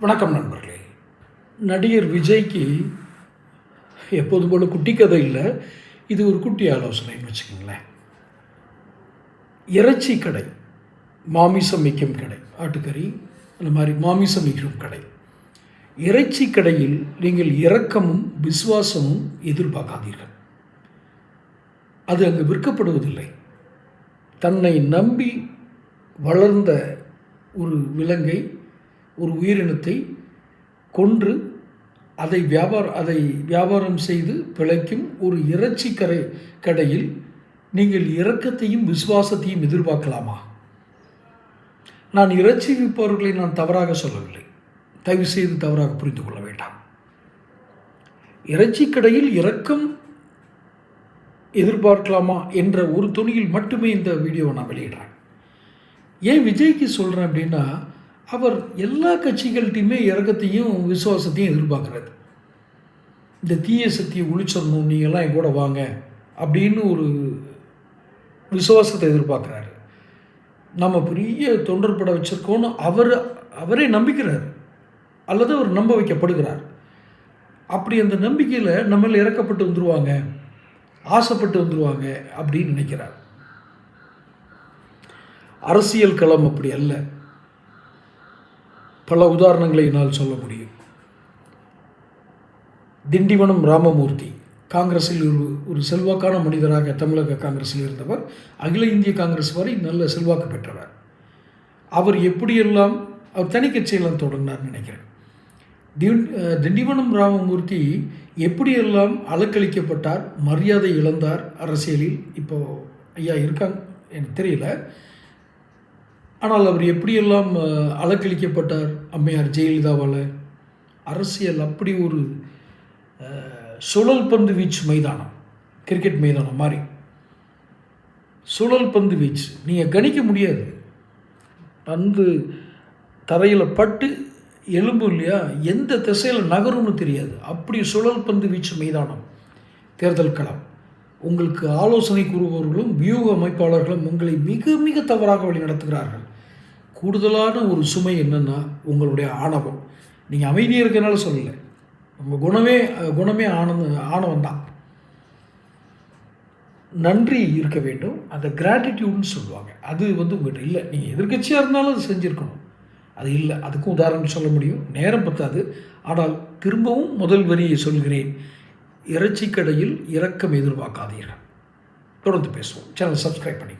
வணக்கம் நண்பர்களே. நடிகர் விஜய்க்கு எப்போது போல குட்டி கதை இல்லை, இது ஒரு குட்டி ஆலோசனைன்னு வச்சுக்கோங்களேன். இறைச்சி கடை, மாமிசம் விற்கும் கடை, ஆட்டுக்கறி அந்த மாதிரி மாமிசம் விற்கும் கடை, இறைச்சி கடையில் நீங்கள் இரக்கமும் விசுவாசமும் எதிர்பார்க்காதீர்கள். அது அங்கு விற்கப்படுவதில்லை. தன்னை நம்பி வளர்ந்த ஒரு விலங்கை, ஒரு உயிரினத்தை கொன்று அதை வியாபாரம் செய்து பிழைக்கும் ஒரு இறைச்சி கடையில் நீங்கள் இரக்கத்தையும் விசுவாசத்தையும் எதிர்பார்க்கலாமா? நான் இறைச்சி விற்பவர்களை நான் தவறாக சொல்லவில்லை, தயவு செய்து தவறாக புரிந்து கொள்ள வேண்டாம். இறைச்சி கடையில் இரக்கம் எதிர்பார்க்கலாமா என்ற ஒரு துணியில் மட்டுமே இந்த வீடியோவை நான் வெளியிடுறேன். ஏன் விஜய்க்கு சொல்கிறேன் அப்படின்னா, அவர் எல்லா கட்சிகள்கிட்டையுமே இரக்கத்தையும் விசுவாசத்தையும் எதிர்பார்க்குறாரு. இந்த தீய சக்தியை ஒழிச்சிடணும், நீங்கள்லாம் என் கூட வாங்க அப்படின்னு ஒரு விசுவாசத்தை எதிர்பார்க்குறாரு. நம்ம பெரிய தொண்டர் பட வச்சுருக்கோன்னு அவரே நம்பிக்கிறார், அல்லது அவர் நம்ப வைக்கப்படுகிறார். அப்படி அந்த நம்பிக்கையில் நம்மள இறக்கப்பட்டு வந்துடுவாங்க, ஆசைப்பட்டு வந்துடுவாங்க அப்படின்னு நினைக்கிறார். அரசியல் களம் அப்படி அல்ல. பல உதாரணங்களை என்னால் சொல்ல முடியும். திண்டிவனம் ராமமூர்த்தி காங்கிரஸில் ஒரு செல்வாக்கான மனிதராக தமிழக காங்கிரஸில் இருந்தவர், அகில இந்திய காங்கிரஸ் வரை நல்ல செல்வாக்கு பெற்றவர். அவர் எப்படியெல்லாம் அவர் தனி கட்சியெல்லாம் தொடங்கினார் நினைக்கிறேன். திண்டிவனம் ராமமூர்த்தி எப்படியெல்லாம் அலக்களிக்கப்பட்டார், மரியாதை இழந்தார் அரசியலில். இப்போ ஐயா இருக்காங்க எனக்கு தெரியல, ஆனால் அவர் எப்படியெல்லாம் அலக்களிக்கப்பட்டார் அம்மையார் ஜெயலலிதாவால். அரசியல் அப்படி ஒரு சுழல் பந்து வீச்சு மைதானம், கிரிக்கெட் மைதானம் மாதிரி சுழல் பந்து வீச்சு. நீங்கள் கணிக்க முடியாது, பந்து தரையில் பட்டு எலும்பு இல்லையா, எந்த திசையில் நகரும்னு தெரியாது. அப்படி சுழல் பந்து வீச்சு மைதானம் தேர்தல் களம். உங்களுக்கு ஆலோசனை கூறுபவர்களும் வியூக அமைப்பாளர்களும் உங்களை மிக மிக தவறாக வழி நடத்துகிறார்கள். கூடுதலான ஒரு சுமை என்னென்னா உங்களுடைய ஆணவம். நீங்கள் அமைதியாக இருக்கிறனால சொல்லலை, உங்கள் குணமே ஆணவம் தான். நன்றி இருக்க வேண்டும், அந்த கிராட்டிடியூட்னு சொல்லுவாங்க. அது உங்கள்கிட்ட இல்லை. நீங்கள் எதிர்கட்சியாக இருந்தாலும் அது செஞ்சுருக்கணும், அது இல்லை. அதுக்கும் உதாரணம் சொல்ல முடியும், நேரம் பத்தாது. ஆனால் திரும்பவும் முதல் வரியை சொல்கிறேன், இறைச்சி கடையில் இரக்கம் எதிர்பார்க்காதீர்கள். தொடர்ந்து பேசுவோம். சேனல் சப்ஸ்கிரைப் பண்ணி